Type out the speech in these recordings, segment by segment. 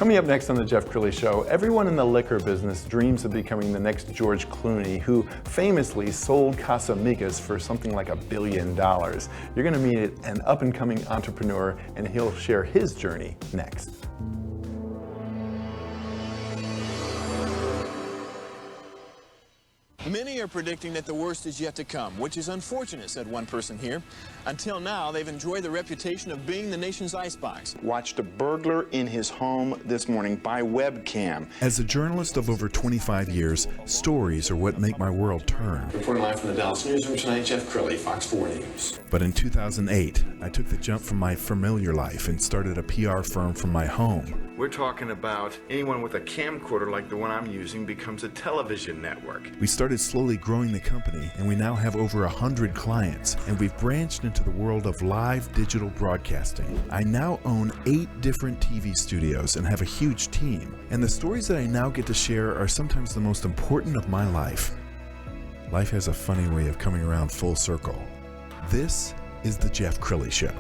Coming up next on the Jeff Crilley Show, everyone in the liquor business dreams of becoming the next George Clooney, who famously sold Casamigos for something like $1 billion. You're going to meet an up-and-coming entrepreneur, and he'll share his journey next. Many are predicting that the worst is yet to come, which is unfortunate, said one person here. Until now, they've enjoyed the reputation of being the nation's icebox. Watched a burglar in his home this morning by webcam. As a journalist of over 25 years, stories are what make my world turn. Reporting live from the Dallas newsroom tonight, Jeff Crilley, Fox 4 News. But in 2008, I took the jump from my familiar life and started a PR firm from my home. We're talking about anyone with a camcorder like the one I'm using becomes a television network. We started slowly growing the company, and we now have over 100 clients, and we've branched into the world of live digital broadcasting. I now own 8 different TV studios and have a huge team, and the stories that I now get to share are sometimes the most important of my life. Life has a funny way of coming around full circle. This is the Jeff Crilley Show.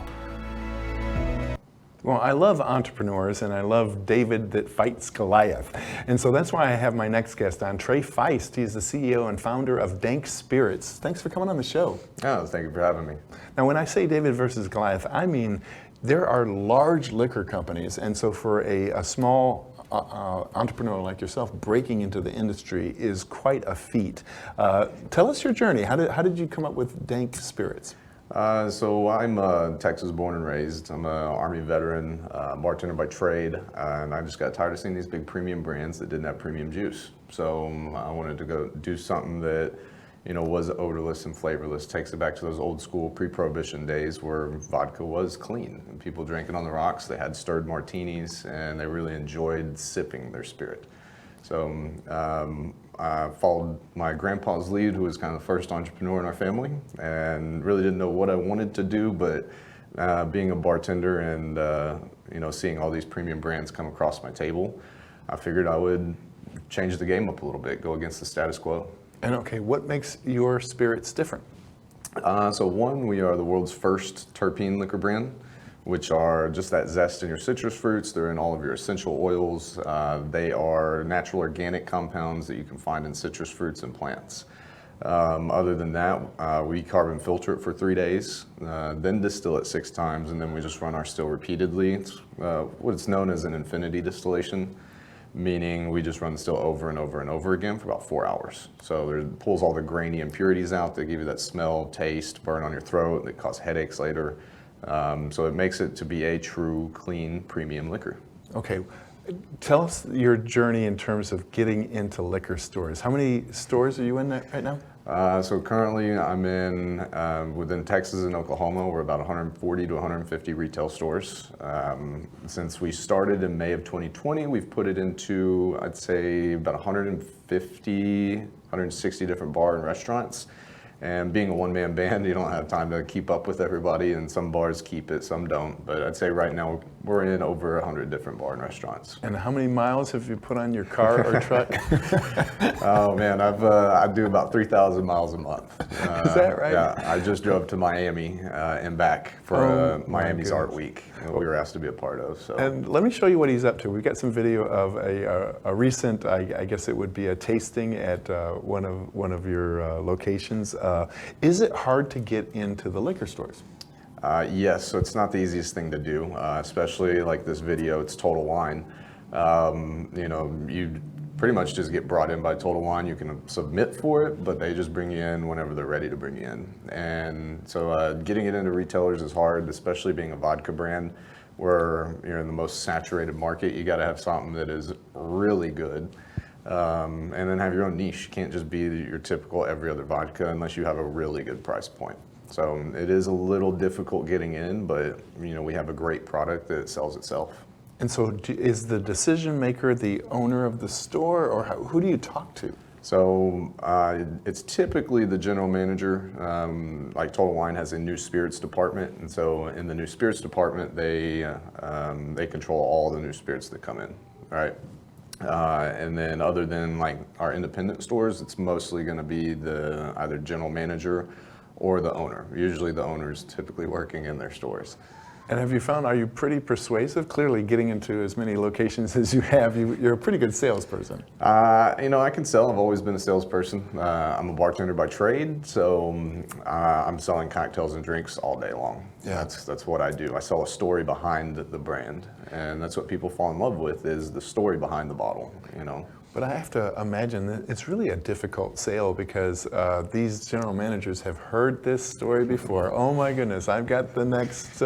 Well, I love entrepreneurs, and I love David that fights Goliath. And so that's why I have my next guest on, Trea Feist. He's the CEO and founder of Dank Spirits. Thanks for coming on the show. Oh, thank you for having me. Now, when I say David versus Goliath, I mean there are large liquor companies, and so for a small entrepreneur like yourself, breaking into the industry is quite a feat. Tell us your journey. How did you come up with Dank Spirits? So I'm Texas born and raised. I'm an Army veteran, bartender by trade, and I just got tired of seeing these big premium brands that didn't have premium juice. So I wanted to go do something that, you know, was odorless and flavorless. Takes it back to those old school pre-prohibition days where vodka was clean and people drank it on the rocks. They had stirred martinis and they really enjoyed sipping their spirit. So I followed my grandpa's lead, who was kind of the first entrepreneur in our family, and really didn't know what I wanted to do, but being a bartender and you know, seeing all these premium brands come across my table, I figured I would change the game up a little bit, go against the status quo. And okay, what makes your spirits different? So one, we are the world's first terpene liquor brand, which are just that zest in your citrus fruits. They're in all of your essential oils. They are natural organic compounds that you can find in citrus fruits and plants. Other than that, we carbon filter it for 3 days, then distill it 6 times, and then we just run our still repeatedly. It's what's known as an infinity distillation, meaning we just run the still over and over and over again for about 4 hours. So it pulls all the grainy impurities out that give you that smell, taste, burn on your throat, that cause headaches later. So it makes it to be a true, clean, premium liquor. Okay, tell us your journey in terms of getting into liquor stores. How many stores are you in right now? So currently I'm in, within Texas and Oklahoma, we're about 140 to 150 retail stores. Since we started in May of 2020, we've put it into, I'd say, about 150, 160 different bar and restaurants. And being a one-man band, you don't have time to keep up with everybody, and some bars keep it, some don't. But I'd say right now we're in over 100 different bar and restaurants. And how many miles have you put on your car or truck? Oh man, I do about 3,000 miles a month. Is that right? Yeah, I just drove to Miami and back for Miami's Art Week. We were asked to be a part of. So. And let me show you what he's up to. We've got some video of a recent, I guess it would be a tasting at one of your locations. Is it hard to get into the liquor stores? Yes, so it's not the easiest thing to do, especially like this video, it's Total Wine. You know, you pretty much just get brought in by Total Wine. You can submit for it, but they just bring you in whenever they're ready to bring you in. And so getting it into retailers is hard, especially being a vodka brand where you're in the most saturated market. You got to have something that is really good. And then have your own niche. You can't just be your typical every other vodka unless you have a really good price point. So it is a little difficult getting in, but you know, we have a great product that sells itself. And so is the decision maker the owner of the store, or who do you talk to? So it's typically the general manager. Like Total Wine has a new spirits department, and so in the new spirits department, they control all the new spirits that come in, right? And then other than like our independent stores, it's mostly going to be the either general manager or the owner. Usually the owner is typically working in their stores. And have you found, are you pretty persuasive? Clearly getting into as many locations as you have, you're a pretty good salesperson. I can sell. I've always been a salesperson. I'm a bartender by trade, so I'm selling cocktails and drinks all day long. Yeah. That's what I do. I sell a story behind the brand, and that's what people fall in love with, is the story behind the bottle, But I have to imagine that it's really a difficult sale because these general managers have heard this story before. Oh my goodness, I've got the next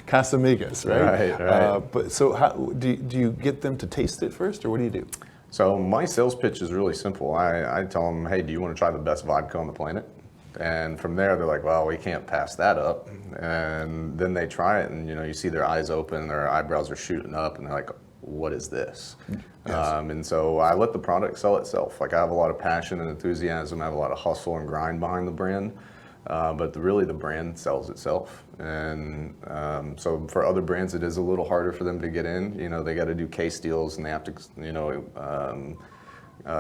Casamigos, right? Right. But so how, do you get them to taste it first, or what do you do? So my sales pitch is really simple. I tell them, hey, do you want to try the best vodka on the planet? And from there, they're like, well, we can't pass that up. And then they try it, and you see their eyes open, their eyebrows are shooting up, and they're like, what is this? Yes. And so I let the product sell itself. Like, I have a lot of passion and enthusiasm. I have a lot of hustle and grind behind the brand. But really the brand sells itself. And so for other brands, it is a little harder for them to get in. They got to do case deals, and they have to,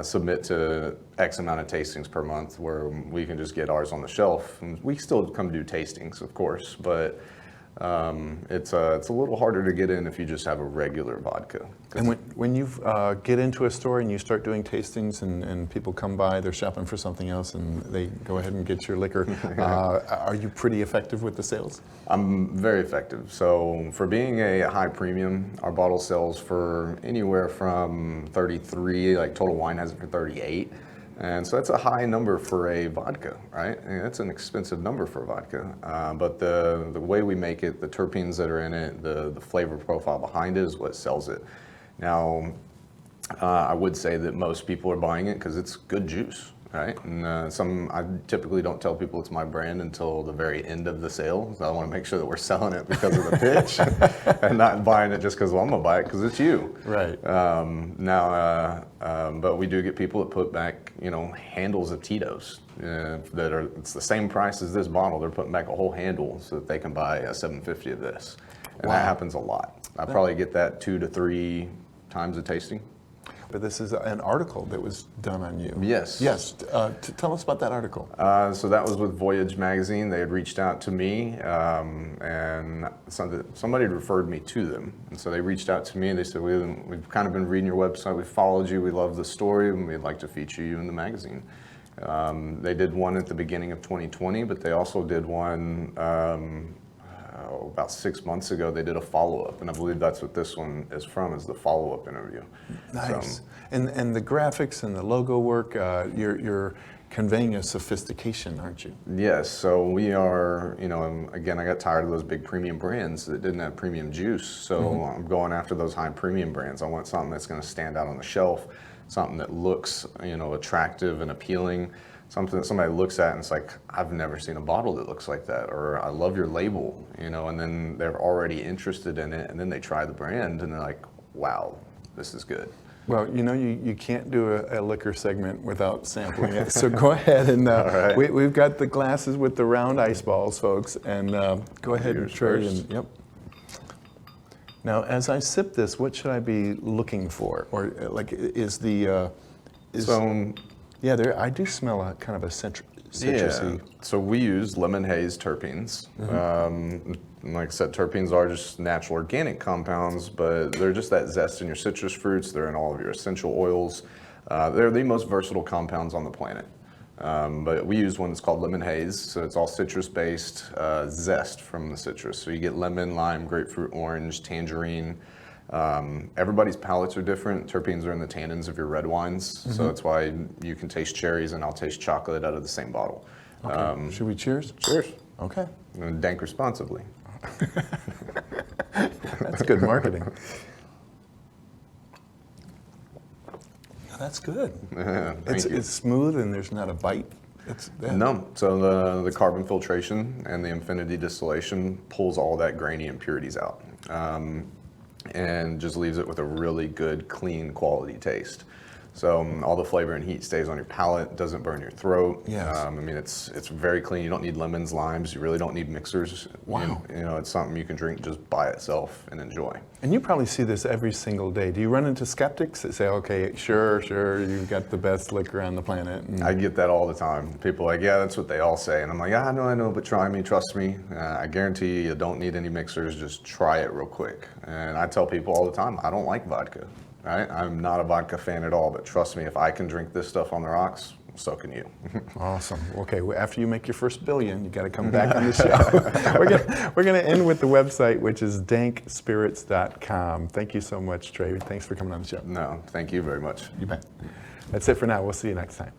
submit to X amount of tastings per month, where we can just get ours on the shelf. And we still come do tastings, of course, but it's a little harder to get in if you just have a regular vodka. And when you get into a store and you start doing tastings and people come by, they're shopping for something else, and they go ahead and get your liquor, are you pretty effective with the sales? I'm very effective. So for being a high premium, our bottle sells for anywhere from 33, like Total Wine has it for 38. And so that's a high number for a vodka, right? And that's an expensive number for vodka. But the way we make it, the terpenes that are in it, the flavor profile behind it is what sells it. Now, I would say that most people are buying it because it's good juice, right? And I typically don't tell people it's my brand until the very end of the sale. So I want to make sure that we're selling it because of the pitch and not buying it just because, well, I'm going to buy it because it's you. Right. But we do get people that put back, handles of Tito's it's the same price as this bottle. They're putting back a whole handle so that they can buy a 750 of this. And Wow. that happens a lot. I probably get that 2 to 3 times a tasting. But this is an article that was done on you. Yes. Yes. Tell us about that article. So that was with Voyage magazine. They had reached out to me, and somebody had referred me to them. And so they reached out to me, and they said, we've kind of been reading your website, we followed you, we love the story, and we'd like to feature you in the magazine. They did one at the beginning of 2020, but they also did one about 6 months ago. They did a follow-up, and I believe that's what this one is from, is the follow-up interview. Nice. So, And the graphics and the logo work, you're conveying a sophistication, aren't you? yes, so we are, again, I got tired of those big premium brands that didn't have premium juice, so I'm going after those high premium brands. I want something that's going to stand out on the shelf, something that looks, attractive and appealing, something that somebody looks at and it's like, I've never seen a bottle that looks like that, or I love your label, and then they're already interested in it, and then they try the brand and they're like, wow, this is good. Well, you can't do a liquor segment without sampling it. So go ahead and right. we've got the glasses with the round ice balls, folks, and go ahead and Yours try. first. Yep. Now, as I sip this, what should I be looking for, or like is the yeah, I do smell a kind of a citrusy. Yeah. So we use lemon haze terpenes. Like I said, terpenes are just natural organic compounds, but they're just that zest in your citrus fruits. They're in all of your essential oils. They're the most versatile compounds on the planet. But we use one that's called lemon haze. So it's all citrus-based zest from the citrus. So you get lemon, lime, grapefruit, orange, tangerine. Everybody's palates are different. Terpenes are in the tannins of your red wines. So that's why you can taste cherries and I'll taste chocolate out of the same bottle. Okay. Should we cheers? Cheers. Okay. And dank responsibly. That's good marketing. That's good. Thank you. It's smooth and there's not a bite. No, so the carbon filtration and the infinity distillation pulls all that grainy impurities out, and just leaves it with a really good, clean, quality taste. So all the flavor and heat stays on your palate, doesn't burn your throat. Yes. I mean, it's very clean. You don't need lemons, limes. You really don't need mixers. Wow. You know, it's something you can drink just by itself and enjoy. And you probably see this every single day. Do you run into skeptics that say, okay, sure, you've got the best liquor on the planet? And I get that all the time. People are like, yeah, that's what they all say. And I'm like, I know, but try me, trust me. I guarantee you don't need any mixers, just try it real quick. And I tell people all the time, I don't like vodka, right? I'm not a vodka fan at all, but trust me, if I can drink this stuff on the rocks, so can you. Awesome. Okay, well, after you make your first billion, you got to come back on the show. We're gonna end with the website, which is dankspirits.com. Thank you so much, Trea. Thanks for coming on the show. No, thank you very much. You bet. That's it for now. We'll see you next time.